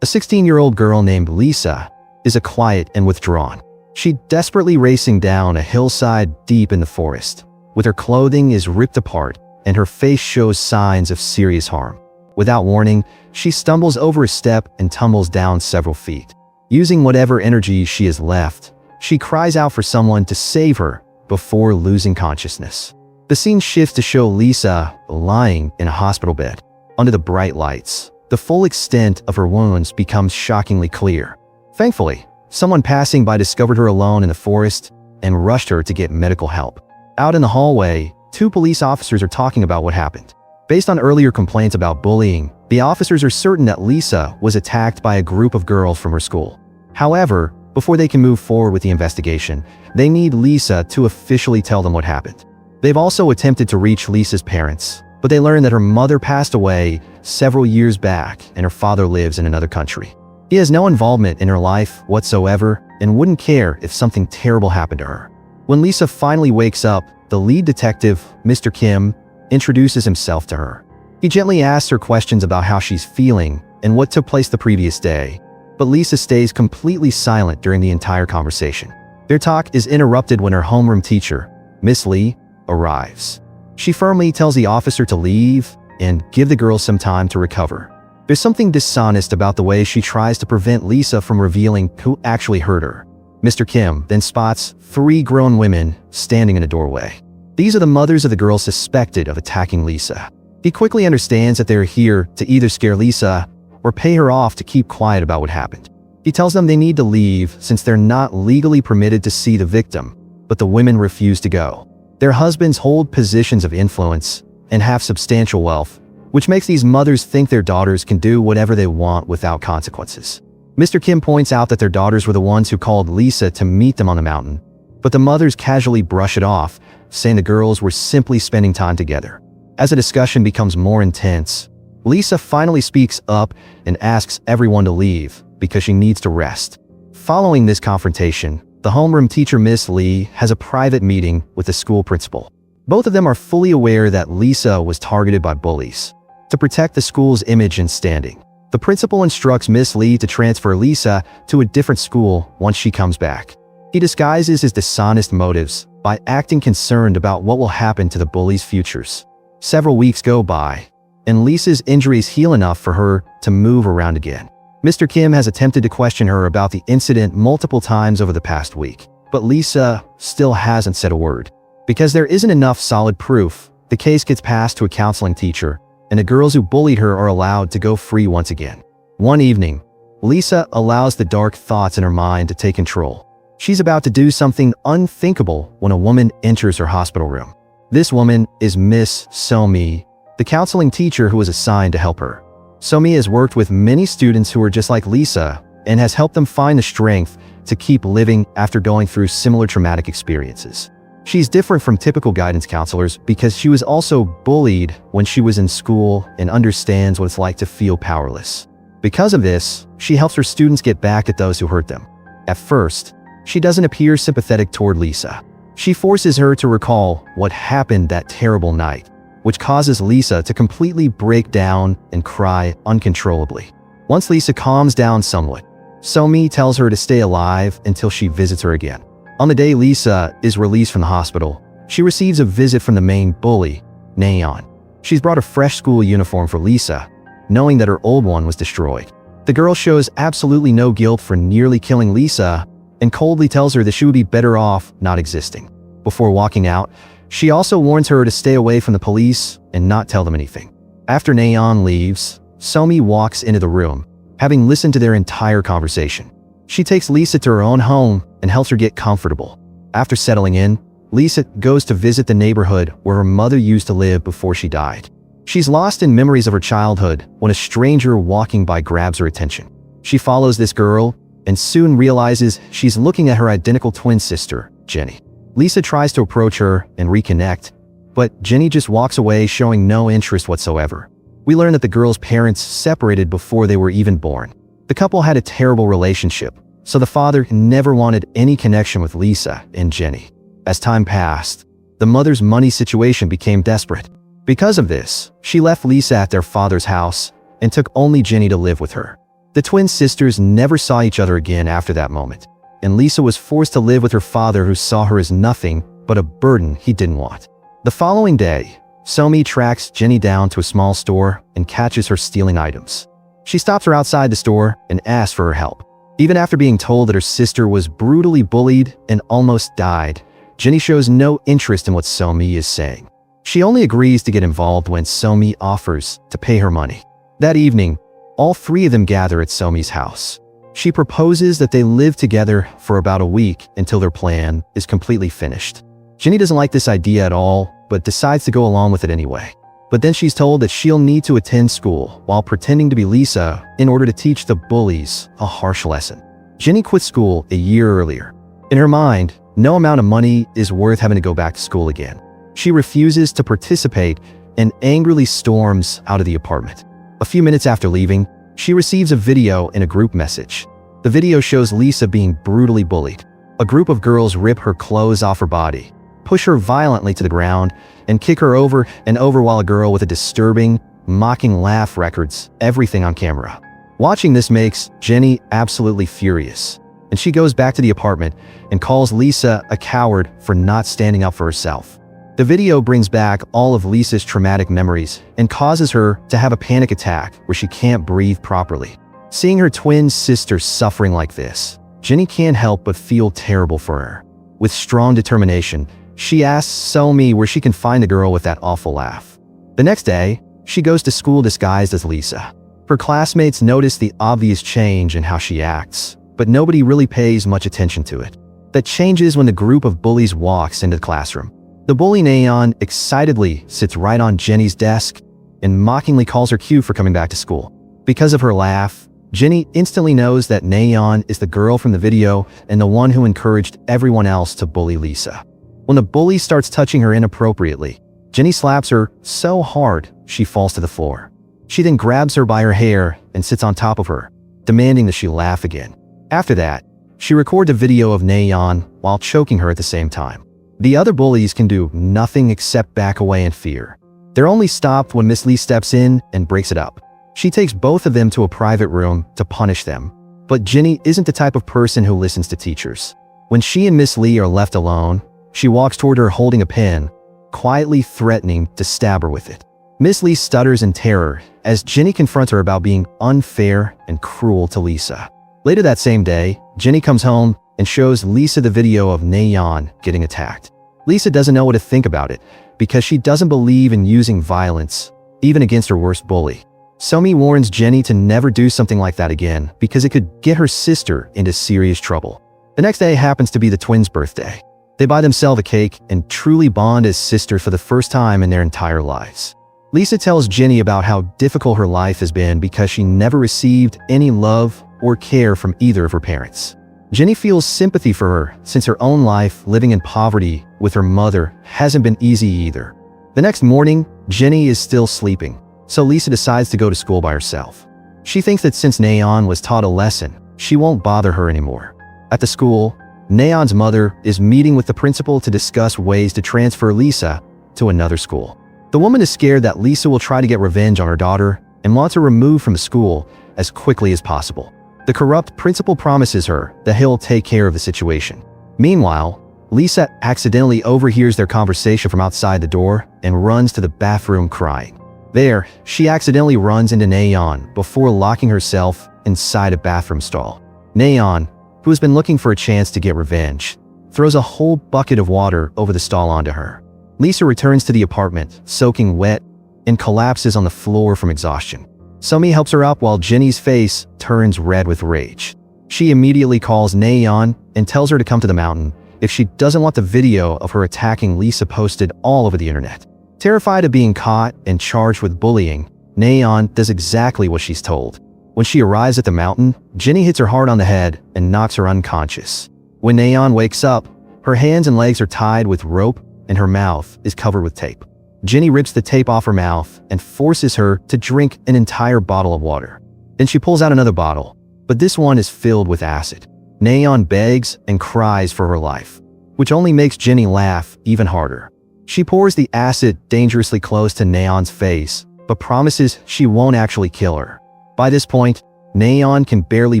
A 16-year-old girl named Lisa is a quiet and withdrawn. She's desperately racing down a hillside deep in the forest. With her clothing is ripped apart and her face shows signs of serious harm. Without warning, she stumbles over a step and tumbles down several feet. Using whatever energy she has left, she cries out for someone to save her before losing consciousness. The scene shifts to show Lisa lying in a hospital bed. Under the bright lights, the full extent of her wounds becomes shockingly clear. Thankfully, someone passing by discovered her alone in the forest and rushed her to get medical help. Out in the hallway, two police officers are talking about what happened. Based on earlier complaints about bullying, the officers are certain that Lisa was attacked by a group of girls from her school. However, before they can move forward with the investigation, they need Lisa to officially tell them what happened. They've also attempted to reach Lisa's parents, but they learn that her mother passed away several years back and her father lives in another country. He has no involvement in her life whatsoever and wouldn't care if something terrible happened to her. When Lisa finally wakes up, the lead detective, Mr. Kim, introduces himself to her. He gently asks her questions about how she's feeling and what took place the previous day, but Lisa stays completely silent during the entire conversation. Their talk is interrupted when her homeroom teacher, Miss Lee, arrives. She firmly tells the officer to leave and give the girls some time to recover. There's something dishonest about the way she tries to prevent Lisa from revealing who actually hurt her. Mr. Kim then spots 3 grown women standing in a doorway. These are the mothers of the girls suspected of attacking Lisa. He quickly understands that they're here to either scare Lisa or pay her off to keep quiet about what happened. He tells them they need to leave since they're not legally permitted to see the victim, but the women refuse to go. Their husbands hold positions of influence and have substantial wealth, which makes these mothers think their daughters can do whatever they want without consequences. Mr. Kim points out that their daughters were the ones who called Lisa to meet them on the mountain, but the mothers casually brush it off, saying the girls were simply spending time together. As the discussion becomes more intense, Lisa finally speaks up and asks everyone to leave because she needs to rest. Following this confrontation, the homeroom teacher Miss Lee has a private meeting with the school principal. Both of them are fully aware that Lisa was targeted by bullies. To protect the school's image and standing, the principal instructs Miss Lee to transfer Lisa to a different school once she comes back. He disguises his dishonest motives by acting concerned about what will happen to the bullies' futures. Several weeks go by, and Lisa's injuries heal enough for her to move around again. Mr. Kim has attempted to question her about the incident multiple times over the past week, but Lisa still hasn't said a word. Because there isn't enough solid proof, the case gets passed to a counseling teacher, and the girls who bullied her are allowed to go free once again. One evening, Lisa allows the dark thoughts in her mind to take control. She's about to do something unthinkable when a woman enters her hospital room. This woman is Miss Somi, the counseling teacher who was assigned to help her. Somi has worked with many students who are just like Lisa and has helped them find the strength to keep living after going through similar traumatic experiences. She's different from typical guidance counselors because she was also bullied when she was in school and understands what it's like to feel powerless. Because of this, she helps her students get back at those who hurt them. At first, she doesn't appear sympathetic toward Lisa. She forces her to recall what happened that terrible night, which causes Lisa to completely break down and cry uncontrollably. Once Lisa calms down somewhat, Somi tells her to stay alive until she visits her again. On the day Lisa is released from the hospital, she receives a visit from the main bully, Nayeon. She's brought a fresh school uniform for Lisa, knowing that her old one was destroyed. The girl shows absolutely no guilt for nearly killing Lisa and coldly tells her that she would be better off not existing. Before walking out, she also warns her to stay away from the police and not tell them anything. After Nayeon leaves, Somi walks into the room, having listened to their entire conversation. She takes Lisa to her own home and helps her get comfortable. After settling in, Lisa goes to visit the neighborhood where her mother used to live before she died. She's lost in memories of her childhood when a stranger walking by grabs her attention. She follows this girl and soon realizes she's looking at her identical twin sister, Jenny. Lisa tries to approach her and reconnect, but Jenny just walks away showing no interest whatsoever. We learn that the girl's parents separated before they were even born. The couple had a terrible relationship, so the father never wanted any connection with Lisa and Jenny. As time passed, the mother's money situation became desperate. Because of this, she left Lisa at their father's house and took only Jenny to live with her. The twin sisters never saw each other again after that moment, and Lisa was forced to live with her father, who saw her as nothing but a burden he didn't want. The following day, Somi tracks Jenny down to a small store and catches her stealing items. She stops her outside the store and asks for her help. Even after being told that her sister was brutally bullied and almost died, Jenny shows no interest in what Somi is saying. She only agrees to get involved when Somi offers to pay her money. That evening, all three of them gather at Somi's house. She proposes that they live together for about a week until their plan is completely finished. Jenny doesn't like this idea at all, but decides to go along with it anyway. But then she's told that she'll need to attend school while pretending to be Lisa in order to teach the bullies a harsh lesson. Jenny quit school a year earlier. In her mind, no amount of money is worth having to go back to school again. She refuses to participate and angrily storms out of the apartment. A few minutes after leaving, she receives a video in a group message. The video shows Lisa being brutally bullied. A group of girls rip her clothes off her body, push her violently to the ground, and kick her over and over while a girl with a disturbing, mocking laugh records everything on camera. Watching this makes Jenny absolutely furious, and she goes back to the apartment and calls Lisa a coward for not standing up for herself. The video brings back all of Lisa's traumatic memories and causes her to have a panic attack where she can't breathe properly. Seeing her twin sister suffering like this, Jenny can't help but feel terrible for her. With strong determination, she asks Somi where she can find the girl with that awful laugh. The next day, she goes to school disguised as Lisa. Her classmates notice the obvious change in how she acts, but nobody really pays much attention to it. That changes when the group of bullies walks into the classroom. The bully Neon excitedly sits right on Jenny's desk and mockingly calls her cute for coming back to school. Because of her laugh, Jenny instantly knows that Neon is the girl from the video and the one who encouraged everyone else to bully Lisa. When the bully starts touching her inappropriately, Jenny slaps her so hard she falls to the floor. She then grabs her by her hair and sits on top of her, demanding that she laugh again. After that, she records a video of Neon while choking her at the same time. The other bullies can do nothing except back away in fear. They're only stopped when Miss Lee steps in and breaks it up. She takes both of them to a private room to punish them. But Jenny isn't the type of person who listens to teachers. When she and Miss Lee are left alone, she walks toward her holding a pen, quietly threatening to stab her with it. Miss Lee stutters in terror as Jenny confronts her about being unfair and cruel to Lisa. Later that same day, Jenny comes home and shows Lisa the video of Neon getting attacked. Lisa doesn't know what to think about it because she doesn't believe in using violence, even against her worst bully. Somi warns Jenny to never do something like that again because it could get her sister into serious trouble. The next day happens to be the twins' birthday. They buy themselves a cake and truly bond as sisters for the first time in their entire lives. Lisa tells Jenny about how difficult her life has been because she never received any love or care from either of her parents. Jenny feels sympathy for her since her own life living in poverty with her mother hasn't been easy either. The next morning, Jenny is still sleeping, so Lisa decides to go to school by herself. She thinks that since Neon was taught a lesson, she won't bother her anymore. At the school, Neon's mother is meeting with the principal to discuss ways to transfer Lisa to another school. The woman is scared that Lisa will try to get revenge on her daughter and wants her removed from the school as quickly as possible. The corrupt principal promises her that he'll take care of the situation. Meanwhile, Lisa accidentally overhears their conversation from outside the door and runs to the bathroom crying. There, she accidentally runs into Neon before locking herself inside a bathroom stall. Neon, who has been looking for a chance to get revenge, throws a whole bucket of water over the stall onto her. Lisa returns to the apartment, soaking wet, and collapses on the floor from exhaustion. Somi helps her up while Jenny's face turns red with rage. She immediately calls Neon and tells her to come to the mountain if she doesn't want the video of her attacking Lisa posted all over the internet. Terrified of being caught and charged with bullying, Neon does exactly what she's told. When she arrives at the mountain, Jenny hits her hard on the head and knocks her unconscious. When Neon wakes up, her hands and legs are tied with rope and her mouth is covered with tape. Jenny rips the tape off her mouth and forces her to drink an entire bottle of water. Then she pulls out another bottle, but this one is filled with acid. Neon begs and cries for her life, which only makes Jenny laugh even harder. She pours the acid dangerously close to Neon's face, but promises she won't actually kill her. By this point, Nayeon can barely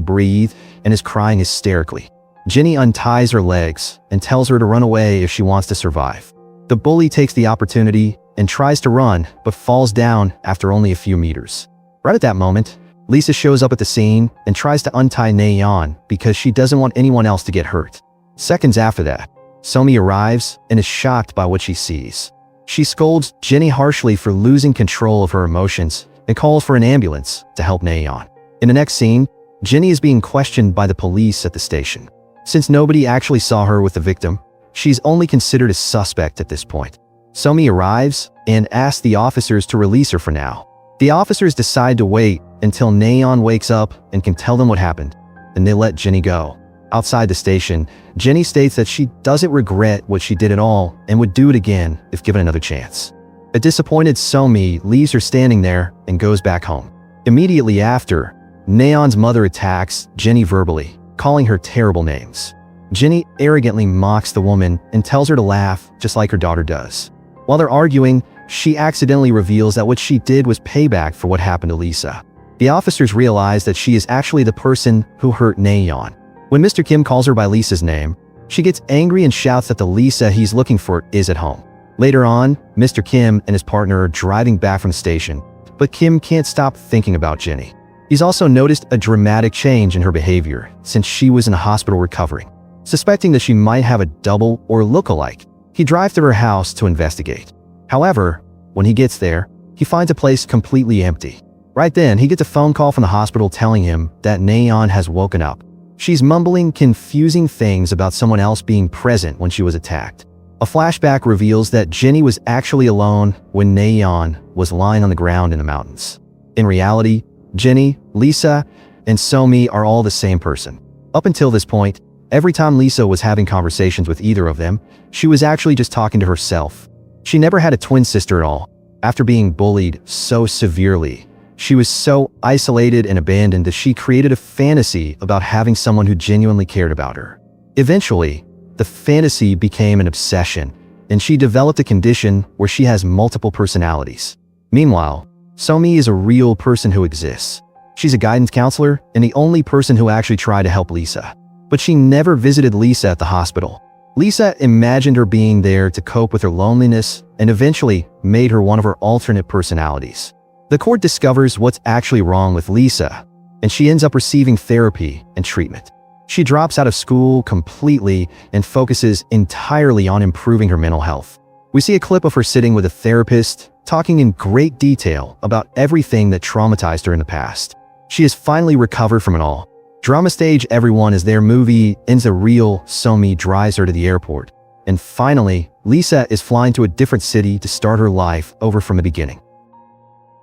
breathe and is crying hysterically. Jinny unties her legs and tells her to run away if she wants to survive. The bully takes the opportunity and tries to run, but falls down after only a few meters. Right at that moment, Lisa shows up at the scene and tries to untie Nayeon because she doesn't want anyone else to get hurt. Seconds after that, Somi arrives and is shocked by what she sees. She scolds Jinny harshly for losing control of her emotions and calls for an ambulance to help Nayeon. In the next scene, Jinny is being questioned by the police at the station. Since nobody actually saw her with the victim, she's only considered a suspect at this point. Somi arrives and asks the officers to release her for now. The officers decide to wait until Nayeon wakes up and can tell them what happened, and they let Jinny go. Outside the station, Jinny states that she doesn't regret what she did at all and would do it again if given another chance. A disappointed Somi leaves her standing there and goes back home. Immediately after, Nayeon's mother attacks Jinny verbally, calling her terrible names. Jinny arrogantly mocks the woman and tells her to laugh just like her daughter does. While they're arguing, she accidentally reveals that what she did was payback for what happened to Lisa. The officers realize that she is actually the person who hurt Nayeon. When Mr. Kim calls her by Lisa's name, she gets angry and shouts that the Lisa he's looking for is at home. Later on, Mr. Kim and his partner are driving back from the station, but Kim can't stop thinking about Jinny. He's also noticed a dramatic change in her behavior since she was in a hospital recovering. Suspecting that she might have a double or look-alike, he drives to her house to investigate. However, when he gets there, he finds a place completely empty. Right then, he gets a phone call from the hospital telling him that Nayeon has woken up. She's mumbling confusing things about someone else being present when she was attacked. A flashback reveals that Jinny was actually alone when Nayeon was lying on the ground in the mountains. In reality, Jinny, Lisa, and Somi are all the same person. Up until this point, every time Lisa was having conversations with either of them, she was actually just talking to herself. She never had a twin sister at all. After being bullied so severely, she was so isolated and abandoned that she created a fantasy about having someone who genuinely cared about her. Eventually, the fantasy became an obsession, and she developed a condition where she has multiple personalities. Meanwhile, Somi is a real person who exists. She's a guidance counselor and the only person who actually tried to help Lisa. But she never visited Lisa at the hospital. Lisa imagined her being there to cope with her loneliness and eventually made her one of her alternate personalities. The court discovers what's actually wrong with Lisa, and she ends up receiving therapy and treatment. She drops out of school completely and focuses entirely on improving her mental health. We see a clip of her sitting with a therapist, talking in great detail about everything that traumatized her in the past. She has finally recovered from it all. Drama Stage Everyone is their movie ends a real Somi drives her to the airport. And finally, Lisa is flying to a different city to start her life over from the beginning.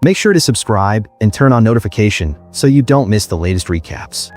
Make sure to subscribe and turn on notification so you don't miss the latest recaps.